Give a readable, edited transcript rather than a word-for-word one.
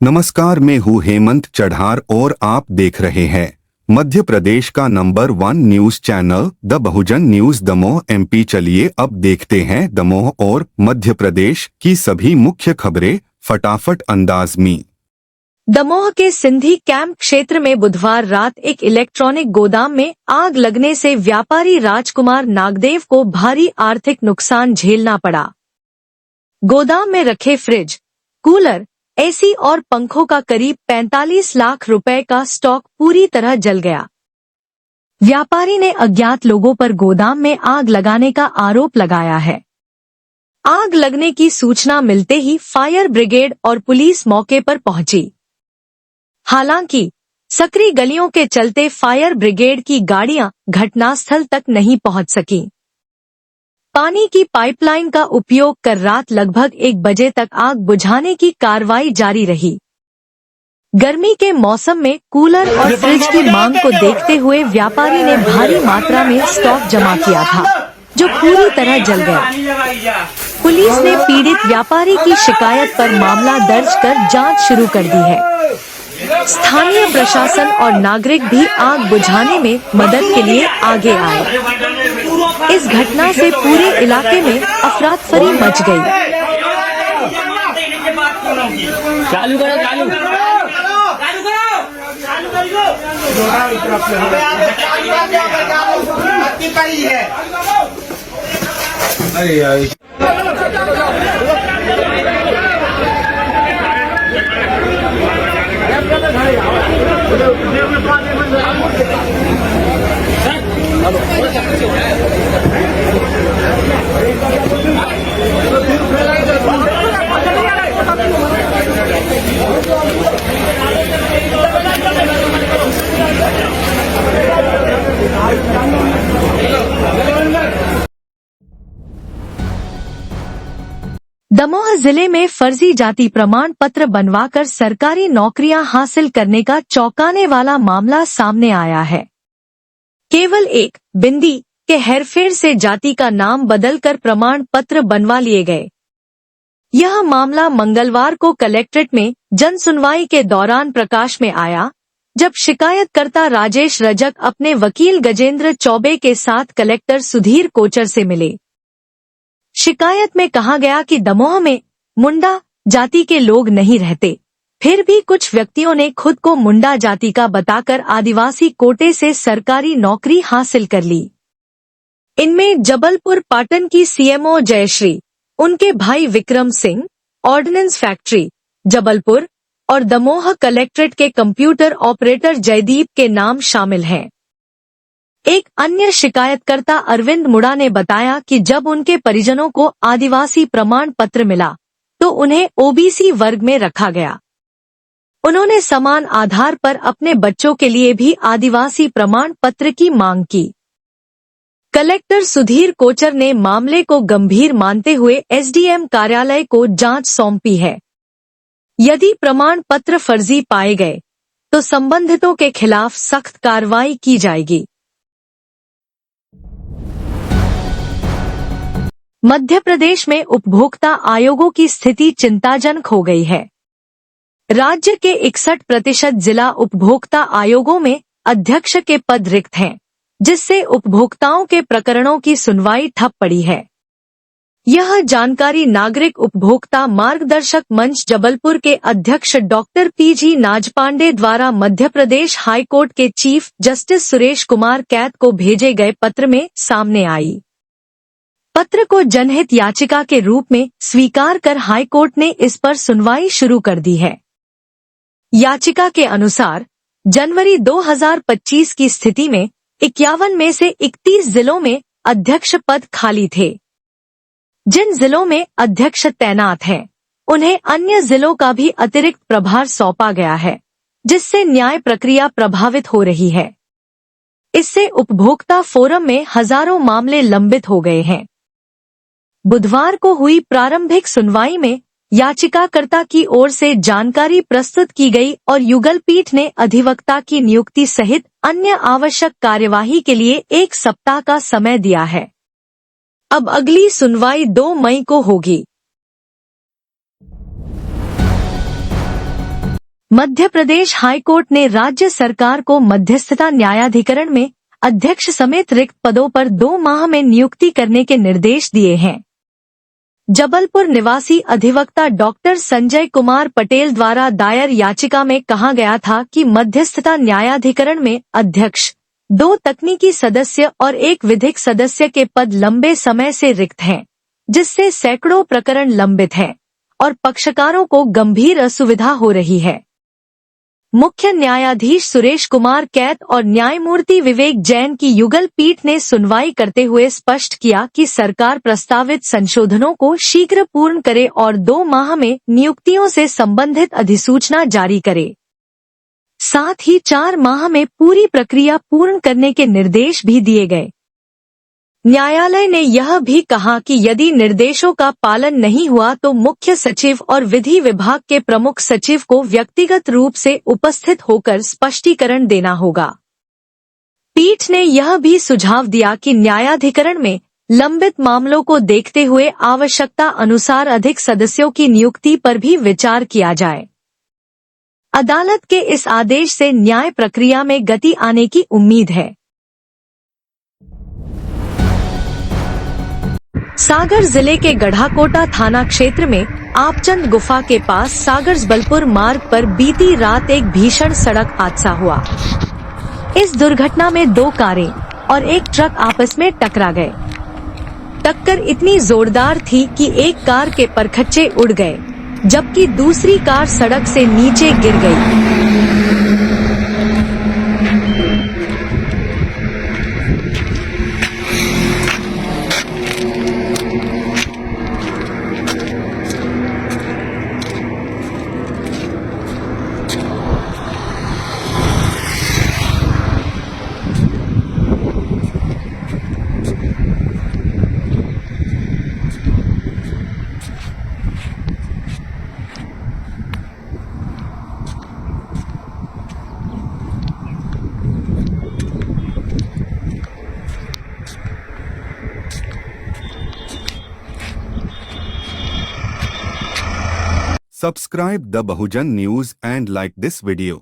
नमस्कार, मैं हूँ हेमंत चढ़ार और आप देख रहे हैं मध्य प्रदेश का number 1 news channel the Bahujan news Damoh MP। चलिए अब देखते हैं दमोह और मध्य प्रदेश की सभी मुख्य खबरें फटाफट अंदाज में। दमोह के सिंधी कैंप क्षेत्र में बुधवार रात एक इलेक्ट्रॉनिक गोदाम में आग लगने से व्यापारी राजकुमार नागदेव को भारी आर्थिक नुकसान झेलना पड़ा। गोदाम में रखे फ्रिज, कूलर, AC और पंखों का करीब 45 लाख रुपए का स्टॉक पूरी तरह जल गया। व्यापारी ने अज्ञात लोगों पर गोदाम में आग लगाने का आरोप लगाया है। आग लगने की सूचना मिलते ही फायर ब्रिगेड और पुलिस मौके पर पहुंची। हालांकि सकरी गलियों के चलते फायर ब्रिगेड की गाड़ियां घटनास्थल तक नहीं पहुंच सकीं। पानी की पाइपलाइन का उपयोग कर रात लगभग 1 बजे तक आग बुझाने की कार्रवाई जारी रही। गर्मी के मौसम में कूलर और फ्रिज की मांग को देखते हुए व्यापारी ने भारी मात्रा में स्टॉक जमा किया था, जो पूरी तरह जल गया। पुलिस ने पीड़ित व्यापारी की शिकायत पर मामला दर्ज कर जांच शुरू कर दी है। स्थानीय प्रशासन और नागरिक भी आग बुझाने में मदद के लिए आगे आए। इस घटना से पूरे इलाके में अफरा-तफरी मच गई। चालू करो, दमोह जिले में फर्जी जाति प्रमाण पत्र बनवाकर सरकारी नौकरियां हासिल करने का चौंकाने वाला मामला सामने आया है। केवल एक बिंदी के हेरफेर से जाति का नाम बदलकर प्रमाण पत्र बनवा लिए गए। यह मामला मंगलवार को कलेक्ट्रेट में जन सुनवाई के दौरान प्रकाश में आया, जब शिकायतकर्ता राजेश रजक अपने वकील गजेंद्र चौबे के साथ कलेक्टर सुधीर कोचर से मिले। शिकायत में कहा गया कि दमोह में मुंडा जाति के लोग नहीं रहते, फिर भी कुछ व्यक्तियों ने खुद को मुंडा जाति का बताकर आदिवासी कोटे से सरकारी नौकरी हासिल कर ली। इनमें जबलपुर पाटन की CMO जयश्री, उनके भाई विक्रम सिंह, ऑर्डिनेंस फैक्ट्री जबलपुर और दमोह कलेक्ट्रेट के कंप्यूटर ऑपरेटर जयदीप के नाम शामिल हैं। एक अन्य शिकायतकर्ता अरविंद मुड़ा ने बताया कि जब उनके परिजनों को आदिवासी प्रमाण पत्र मिला तो उन्हें OBC वर्ग में रखा गया। उन्होंने समान आधार पर अपने बच्चों के लिए भी आदिवासी प्रमाण पत्र की मांग की। कलेक्टर सुधीर कोचर ने मामले को गंभीर मानते हुए SDM कार्यालय को जांच सौंपी है। यदि प्रमाण पत्र फर्जी पाए गए तो संबंधितों के खिलाफ सख्त कार्रवाई की जाएगी। मध्य प्रदेश में उपभोक्ता आयोगों की स्थिति चिंताजनक हो गई है। राज्य के 61% जिला उपभोक्ता आयोगों में अध्यक्ष के पद रिक्त हैं, जिससे उपभोक्ताओं के प्रकरणों की सुनवाई ठप पड़ी है। यह जानकारी नागरिक उपभोक्ता मार्गदर्शक मंच जबलपुर के अध्यक्ष डॉक्टर PG नाजपांडे द्वारा मध्य प्रदेश हाईकोर्ट के चीफ जस्टिस सुरेश कुमार कैत को भेजे गए पत्र में सामने आई। पत्र को जनहित याचिका के रूप में स्वीकार कर हाईकोर्ट ने इस पर सुनवाई शुरू कर दी है। याचिका के अनुसार जनवरी 2025 की स्थिति में 51 में से 31 जिलों में अध्यक्ष पद खाली थे। जिन जिलों में अध्यक्ष तैनात हैं, उन्हें अन्य जिलों का भी अतिरिक्त प्रभार सौंपा गया है, जिससे न्याय प्रक्रिया प्रभावित हो रही है। इससे उपभोक्ता फोरम में हजारों मामले लंबित हो गए हैं। बुधवार को हुई प्रारंभिक सुनवाई में याचिकाकर्ता की ओर से जानकारी प्रस्तुत की गई और युगल पीठ ने अधिवक्ता की नियुक्ति सहित अन्य आवश्यक कार्यवाही के लिए 1 सप्ताह का समय दिया है। अब अगली सुनवाई 2 मई को होगी। मध्य प्रदेश हाईकोर्ट ने राज्य सरकार को मध्यस्थता न्यायाधिकरण में अध्यक्ष समेत रिक्त पदों पर 2 माह में नियुक्ति करने के निर्देश दिए हैं। जबलपुर निवासी अधिवक्ता डॉक्टर संजय कुमार पटेल द्वारा दायर याचिका में कहा गया था कि मध्यस्थता न्यायाधिकरण में अध्यक्ष, 2 तकनीकी सदस्य और 1 विधिक सदस्य के पद लंबे समय से रिक्त हैं, जिससे सैकड़ों प्रकरण लंबित हैं और पक्षकारों को गंभीर असुविधा हो रही है। मुख्य न्यायाधीश सुरेश कुमार कैत और न्यायमूर्ति विवेक जैन की युगल पीठ ने सुनवाई करते हुए स्पष्ट किया कि सरकार प्रस्तावित संशोधनों को शीघ्र पूर्ण करे और 2 माह में नियुक्तियों से संबंधित अधिसूचना जारी करे। साथ ही 4 माह में पूरी प्रक्रिया पूर्ण करने के निर्देश भी दिए गए। न्यायालय ने यह भी कहा कि यदि निर्देशों का पालन नहीं हुआ तो मुख्य सचिव और विधि विभाग के प्रमुख सचिव को व्यक्तिगत रूप से उपस्थित होकर स्पष्टीकरण देना होगा। पीठ ने यह भी सुझाव दिया कि न्यायाधिकरण में लंबित मामलों को देखते हुए आवश्यकता अनुसार अधिक सदस्यों की नियुक्ति पर भी विचार किया जाए। अदालत के इस आदेश से न्याय प्रक्रिया में गति आने की उम्मीद है। सागर जिले के गढ़ाकोटा थाना क्षेत्र में आपचंद गुफा के पास सागर जबलपुर मार्ग पर बीती रात एक भीषण सड़क हादसा हुआ। इस दुर्घटना में 2 कारें और 1 ट्रक आपस में टकरा गए। टक्कर इतनी जोरदार थी कि एक कार के परखच्चे उड़ गए, जबकि दूसरी कार सड़क से नीचे गिर गई। Subscribe the Bahujan News and like this video.